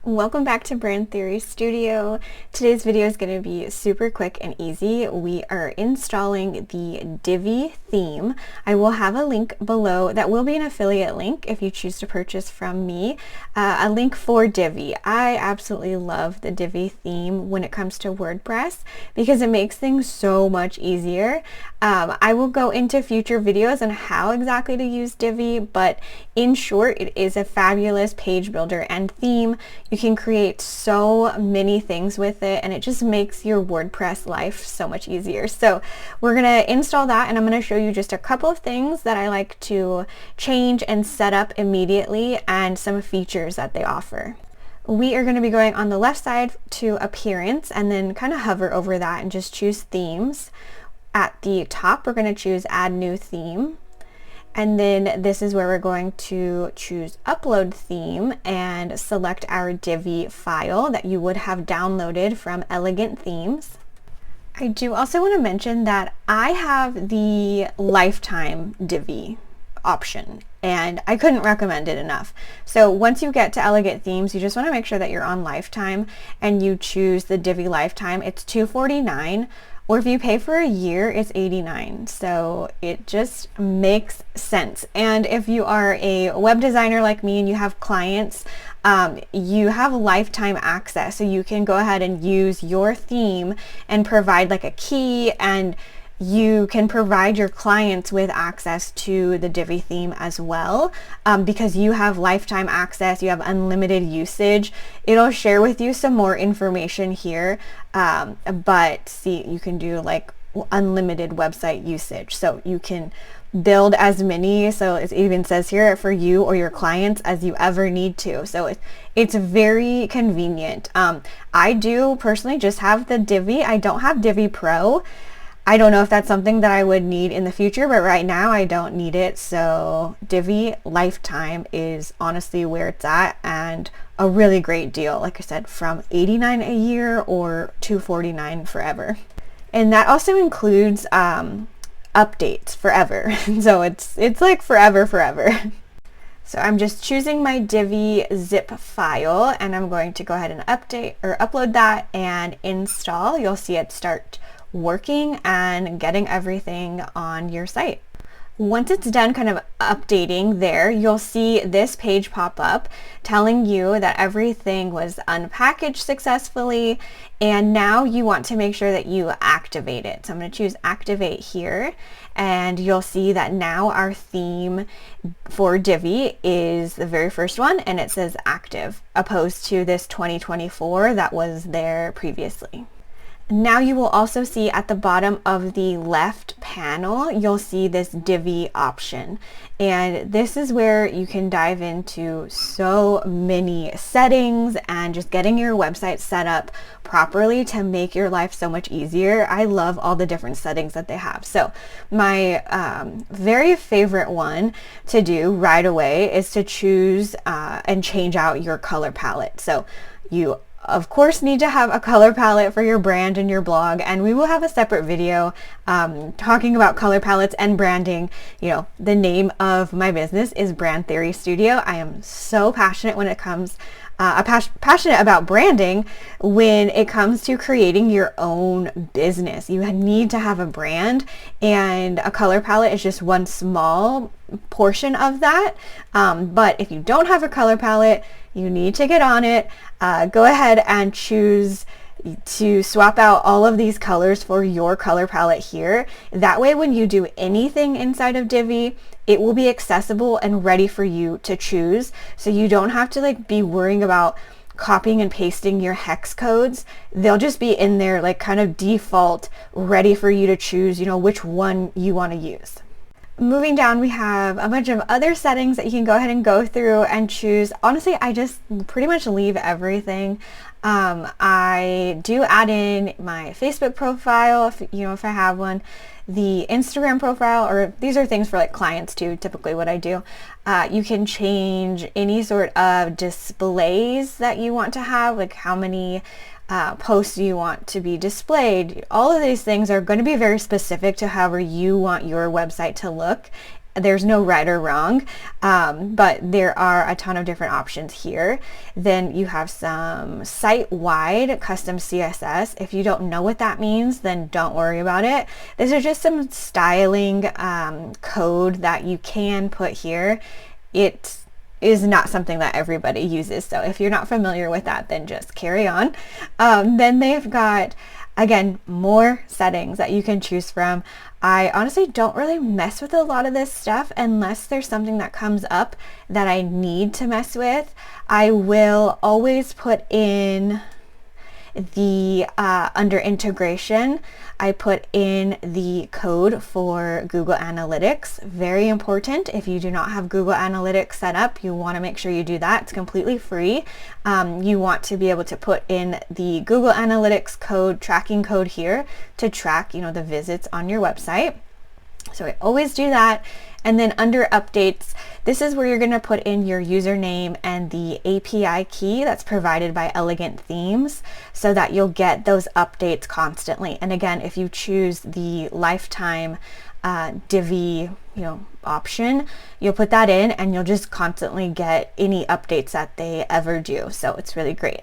Welcome back to Brand Theory Studio. Today's video is going to be super quick and easy. We are installing the Divi theme. I will have a link below that will be an affiliate link if you choose to purchase from me, a link for Divi. I absolutely love the Divi theme when it comes to WordPress because it makes things so much easier. I will go into future videos on how exactly to use Divi, but in short, it is a fabulous page builder and theme. You can create so many things with it and it just makes your WordPress life so much easier. So we're going to install that and I'm going to show you just a couple of things that I like to change and set up immediately and some features that they offer. We are going to be going on the left side to Appearance and then kind of hover over that and just choose Themes. At the top, we're going to choose Add New Theme. And then this is where we're going to choose Upload Theme and select our Divi file that you would have downloaded from Elegant Themes. I do also want to mention that I have the lifetime Divi option and I couldn't recommend it enough. So once you get to Elegant Themes, you just want to make sure that you're on lifetime and you choose the Divi lifetime. It's $249. Or if you pay for a year, it's $89. So it just makes sense. And if you are a web designer like me and you have clients, you have lifetime access. So you can go ahead and use your theme and provide like a key, and you can provide your clients with access to the Divi theme as well, because you have lifetime access, you have unlimited usage. It'll share with you some more information here, but see, you can do like unlimited website usage. So you can build as many, so it even says here, for you or your clients as you ever need to. So it's very convenient. I do personally just have the Divi. I don't have Divi Pro. I don't know if that's something that I would need in the future, but right now I don't need it. So Divi Lifetime is honestly where it's at and a really great deal. Like I said, from $89 a year or $249 forever. And that also includes updates forever. So it's like forever. So I'm just choosing my Divi zip file and I'm going to go ahead and upload that and install. You'll see it start working and getting everything on your site. Once it's done kind of updating there, you'll see this page pop up telling you that everything was unpackaged successfully, and now you want to make sure that you activate it. So I'm going to choose Activate here, and you'll see that now our theme for Divi is the very first one and it says active, opposed to this 2024 that was there previously. Now you will also see at the bottom of the left panel, you'll see this Divi option. And this is where you can dive into so many settings and just getting your website set up properly to make your life so much easier. I love all the different settings that they have. So my very favorite one to do right away is to choose and change out your color palette. So you of course need to have a color palette for your brand and your blog, and we will have a separate video talking about color palettes and branding. You know, the name of my business is Brand Theory Studio. I am so passionate when it comes passionate about branding when it comes to creating your own business. You need to have a brand, and a color palette is just one small portion of that. But if you don't have a color palette, you need to get on it. Go ahead and choose to swap out all of these colors for your color palette here. That way, when you do anything inside of Divi, it will be accessible and ready for you to choose. So you don't have to like be worrying about copying and pasting your hex codes. They'll just be in there like kind of default, ready for you to choose, you know, which one you want to use. Moving down, we have a bunch of other settings that you can go ahead and go through and choose. Honestly, I just pretty much leave everything. I do add in my Facebook profile, if I have one, the Instagram profile, or these are things for like clients too, typically what I do. You can change any sort of displays that you want to have, like how many posts you want to be displayed. All of these things are going to be very specific to however you want your website to look. there's no right or wrong, but there are a ton of different options here. Then you have some site-wide custom CSS. If you don't know what that means, then don't worry about it. These are just some styling code that you can put here. It is not something that everybody uses, so if you're not familiar with that, then just carry on. Then they've got, again, more settings that you can choose from. I honestly don't really mess with a lot of this stuff unless there's something that comes up that I need to mess with. I will always put in the under integration, I put in the code for Google Analytics. Very important. If you do not have Google Analytics set up, you want to make sure you do that. It's completely free. You want to be able to put in the Google Analytics code, tracking code here to track, the visits on your website. So I always do that. And then under updates, this is where you're going to put in your username and the API key that's provided by Elegant Themes so that you'll get those updates constantly. And again, if you choose the lifetime Divi option, you'll put that in and you'll just constantly get any updates that they ever do. So it's really great.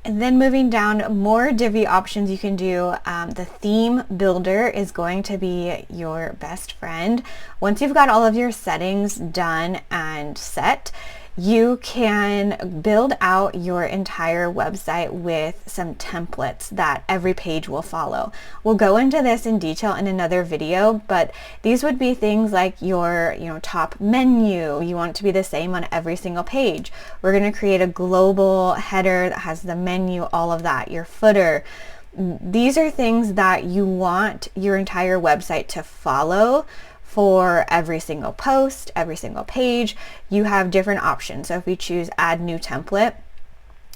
And then moving down, more Divi options you can do. The theme builder is going to be your best friend. Once you've got all of your settings done and set, you can build out your entire website with some templates that every page will follow. We'll go into this in detail in another video, but these would be things like your top menu. You want it to be the same on every single page. We're going to create a global header that has the menu, all of that, your footer. These are things that you want your entire website to follow. For every single post, every single page, you have different options. So if we choose add new template,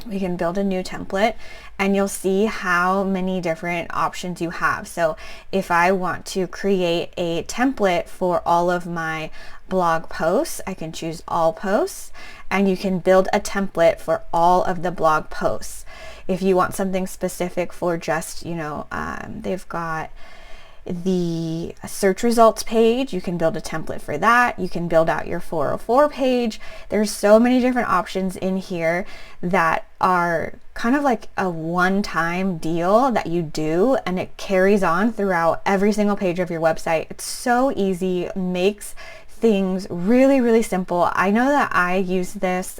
we can build a new template and you'll see how many different options you have. So if I want to create a template for all of my blog posts, I can choose all posts and you can build a template for all of the blog posts. If you want something specific for just, they've got the search results page, you can build a template for that. You can build out your 404 page. There's so many different options in here that are kind of like a one-time deal that you do and it carries on throughout every single page of your website. It's so easy, makes things really, really simple. I know that I use this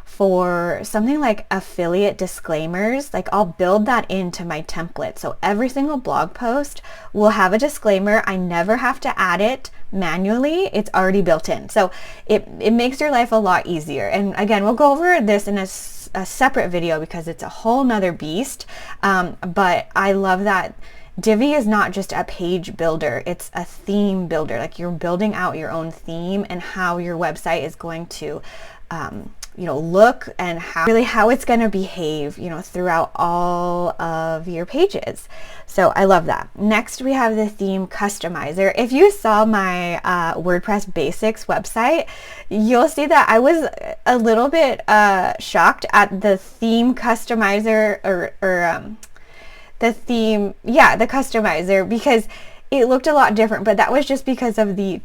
for something like affiliate disclaimers. Like I'll build that into my template. So every single blog post will have a disclaimer. I never have to add it manually. It's already built in. So it makes your life a lot easier. And again, we'll go over this in a separate video because it's a whole nother beast. But I love that Divi is not just a page builder, it's a theme builder. Like you're building out your own theme and how your website is going to look and how it's going to behave, throughout all of your pages. So I love that. Next, we have the theme customizer. If you saw my WordPress basics website, you'll see that I was a little bit shocked at the theme customizer the customizer, because it looked a lot different, but that was just because of the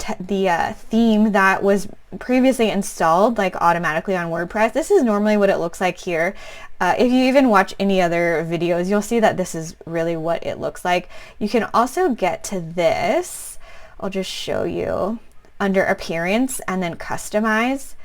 theme that was previously installed like automatically on WordPress. This is normally what it looks like here. If you even watch any other videos, you'll see that this is really what it looks like. You can also get to this. I'll just show you under appearance and then customize.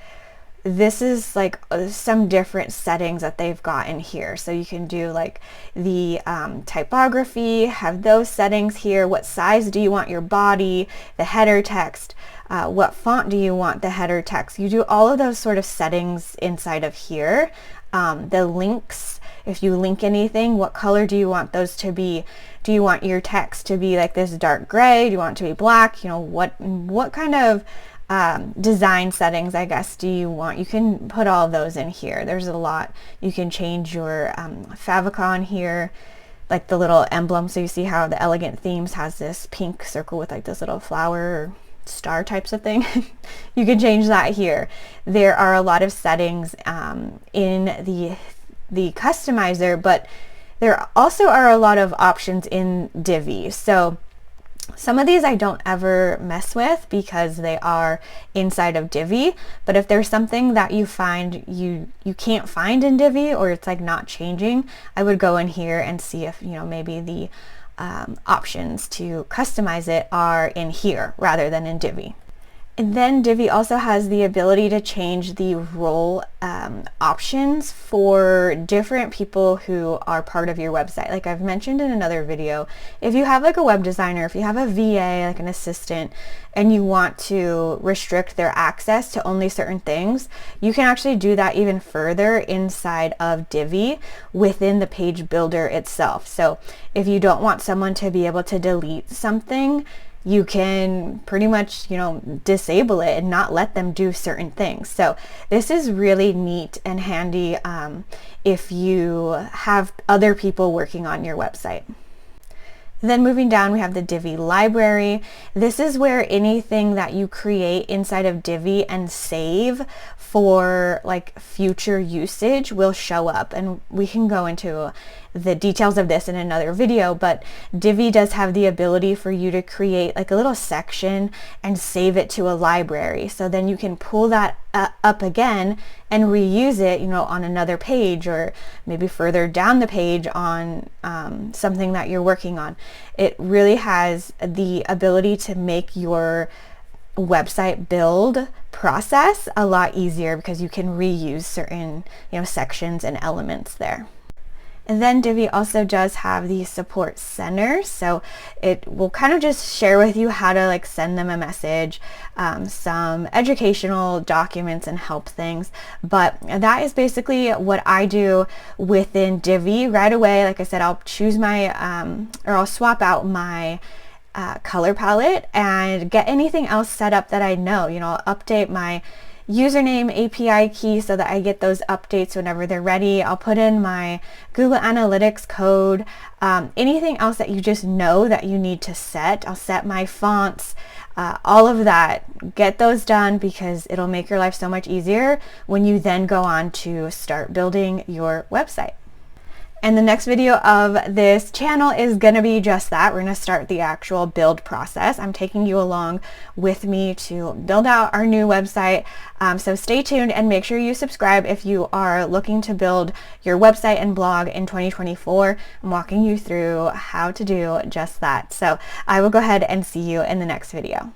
This is like some different settings that they've got in here. So you can do like the typography, have those settings here. What size do you want your body, the header text, what font do you want the header text. You do all of those sort of settings inside of here. The links, if you link anything, what color do you want those to be? Do you want your text to be like this dark gray? Do you want it to be black? What kind of design settings, I guess, do you want? You can put all of those in here. There's a lot. You can change your favicon here, like the little emblem. So you see how the Elegant Themes has this pink circle with like this little flower or star types of thing. You can change that here. There are a lot of settings in the customizer, but there also are a lot of options in Divi. So Some of these I don't ever mess with because they are inside of Divi, but if there's something that you find you can't find in Divi, or it's like not changing, I would go in here and see if, maybe the options to customize it are in here rather than in Divi. And then Divi also has the ability to change the role options for different people who are part of your website. Like I've mentioned in another video, if you have like a web designer, if you have a VA, like an assistant, and you want to restrict their access to only certain things, you can actually do that even further inside of Divi within the page builder itself. So if you don't want someone to be able to delete something, you can pretty much, disable it and not let them do certain things. So this is really neat and handy if you have other people working on your website. Then moving down, we have the Divi library. This is where anything that you create inside of Divi and save for like future usage will show up. And we can go into the details of this in another video, but Divi does have the ability for you to create like a little section and save it to a library. So then you can pull that up again and reuse it, on another page, or maybe further down the page on something that you're working on. It really has the ability to make your website build process a lot easier because you can reuse certain, sections and elements there. And then Divi also does have the support center, so it will kind of just share with you how to like send them a message, some educational documents and help things. But that is basically what I do within Divi right away. Like I said, I'll choose my, or I'll swap out my color palette and get anything else set up that I know. I'll update my username API key so that I get those updates whenever they're ready. I'll put in my Google Analytics code, anything else that you just know that you need to set. I'll set my fonts, all of that. Get those done because it'll make your life so much easier when you then go on to start building your website. And the next video of this channel is going to be just that. We're going to start the actual build process. I'm taking you along with me to build out our new website. So stay tuned and make sure you subscribe if you are looking to build your website and blog in 2024. I'm walking you through how to do just that. So I will go ahead and see you in the next video.